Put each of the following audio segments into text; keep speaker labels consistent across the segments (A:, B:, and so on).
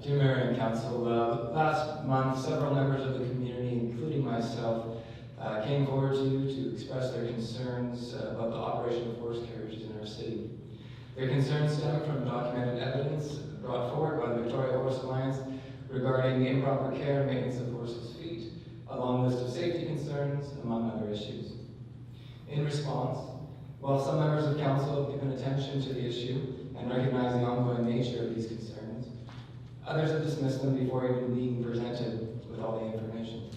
A: Dear Mayor and Council, last month several members of the community, including myself, came forward to you to express their concerns about the operation of horse carriages in our city. Their concerns stem from documented evidence brought forward by the Victoria Horse Alliance regarding the improper care and maintenance of horses' feet, a long list of safety concerns, among other issues. In response, while some members of Council have given attention to the issue and recognize the ongoing nature of these concerns, others have dismissed them before even being presented with all the information.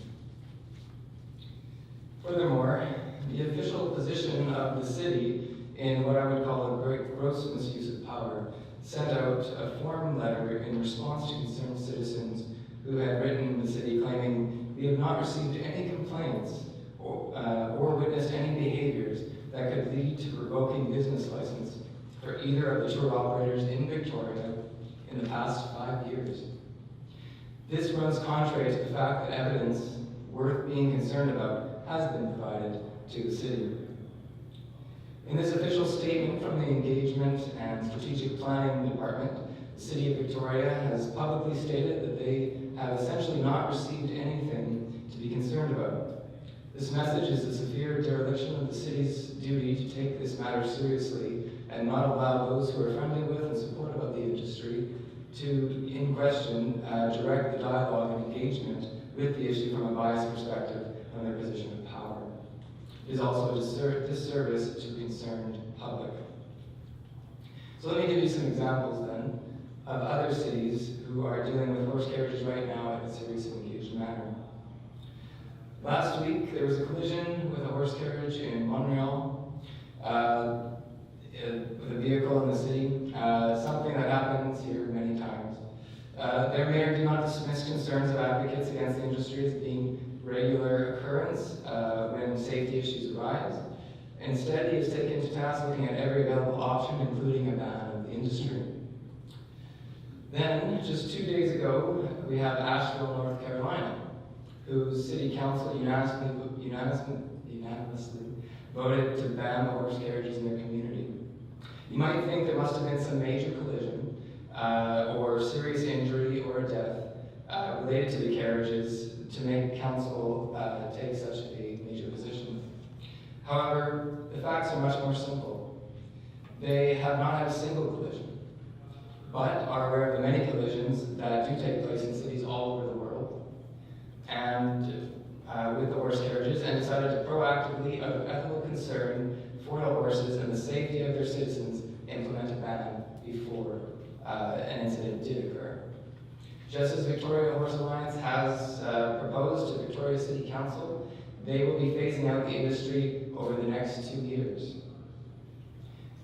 A: Furthermore, the official position of the city in what I would call a gross misuse of power sent out a form letter in response to concerned citizens who had written the city claiming, "We have not received any complaints or witnessed any behaviors that could lead to revoking business license for either of the tour operators in Victoria in the past 5 years." This runs contrary to the fact that evidence worth being concerned about has been provided to the city. In this official statement from the Engagement and Strategic Planning Department, the City of Victoria has publicly stated that they have essentially not received anything to be concerned about. This message is a severe dereliction of the city's duty to take this matter seriously and not allow those who are friendly with and supportive of the industry to, in question, direct the dialogue and engagement with the issue from a biased perspective from their position of power. It is also a disservice to concerned public. So let me give you some examples then of other cities who are dealing with horse carriages right now in a serious and engaged manner. Last week, there was a collision with a horse carriage in Montreal with a vehicle in the city, something that happens here many times. Their mayor did not dismiss concerns of advocates against the industry as being regular occurrence when safety issues arise. Instead, he has taken to task looking at every available option, including a ban of the industry. Then, just 2 days ago, we have Ashville, North Carolina, whose city council unanimously voted to ban the horse carriages in their community. You might think there must have been some major collision or serious injury or a death related to the carriages to make council take such a major position. However, the facts are much more simple. They have not had a single collision, but are aware of the many collisions that do take place in cities all over the world and with the horse carriages, and decided to proactively, out of ethical concern for the horses and the safety of their citizens, implement a ban before an incident did occur. Just as Victoria Horse Alliance has proposed to Victoria City Council, they will be phasing out the industry over the next 2 years.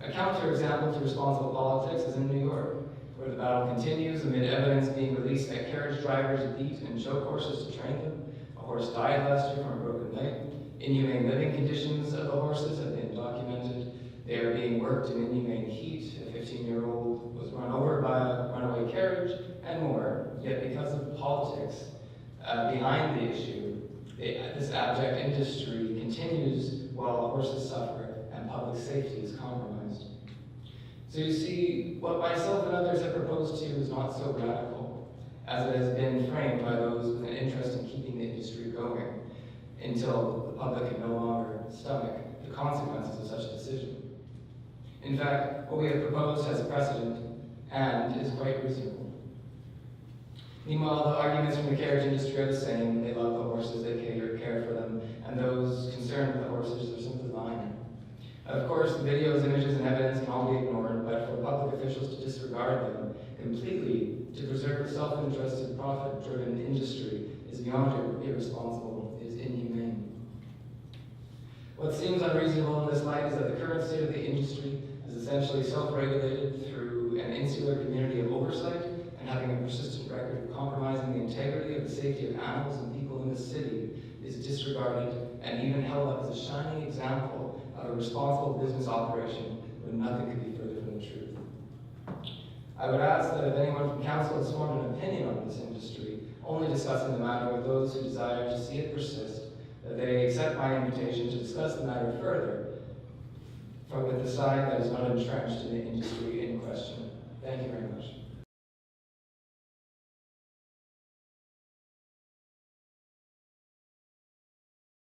A: A counterexample to responsible politics is in New York, where the battle continues amid evidence being released that carriage drivers beat and choke horses to train them. A horse died last year from a broken leg. Inhumane living conditions of the horses have been documented. They are being worked in inhumane heat. A 15-year-old was run over by a runaway carriage, and more. Yet because of politics behind the issue, this abject industry continues while horses suffer and public safety is compromised. So you see, what myself and others have proposed to you is not so radical, as it has been framed by those with an interest in keeping the industry going until the public can no longer stomach the consequences of such a decision. In fact, what we have proposed has precedent and is quite reasonable. Meanwhile, the arguments from the carriage industry are the same. They love the horses, they care for them, and those concerned with the horses are simply lying. Of course, the videos, images, and evidence can all be ignored, but for public officials to disregard them completely to preserve a self-interested, profit-driven industry is beyond irresponsible, it is inhumane. What seems unreasonable in this light is that the current state of the industry is essentially self-regulated through an insular community of oversight, and having a persistent record of compromising the integrity of the safety of animals and people in the city is disregarded and even held up as a shining example of a responsible business operation when nothing could be further from the truth. I would ask that if anyone from council has formed an opinion on this industry, only discussing the matter with those who desire to see it persist, that they accept my invitation to discuss the matter further with the side that is not entrenched in the industry in question.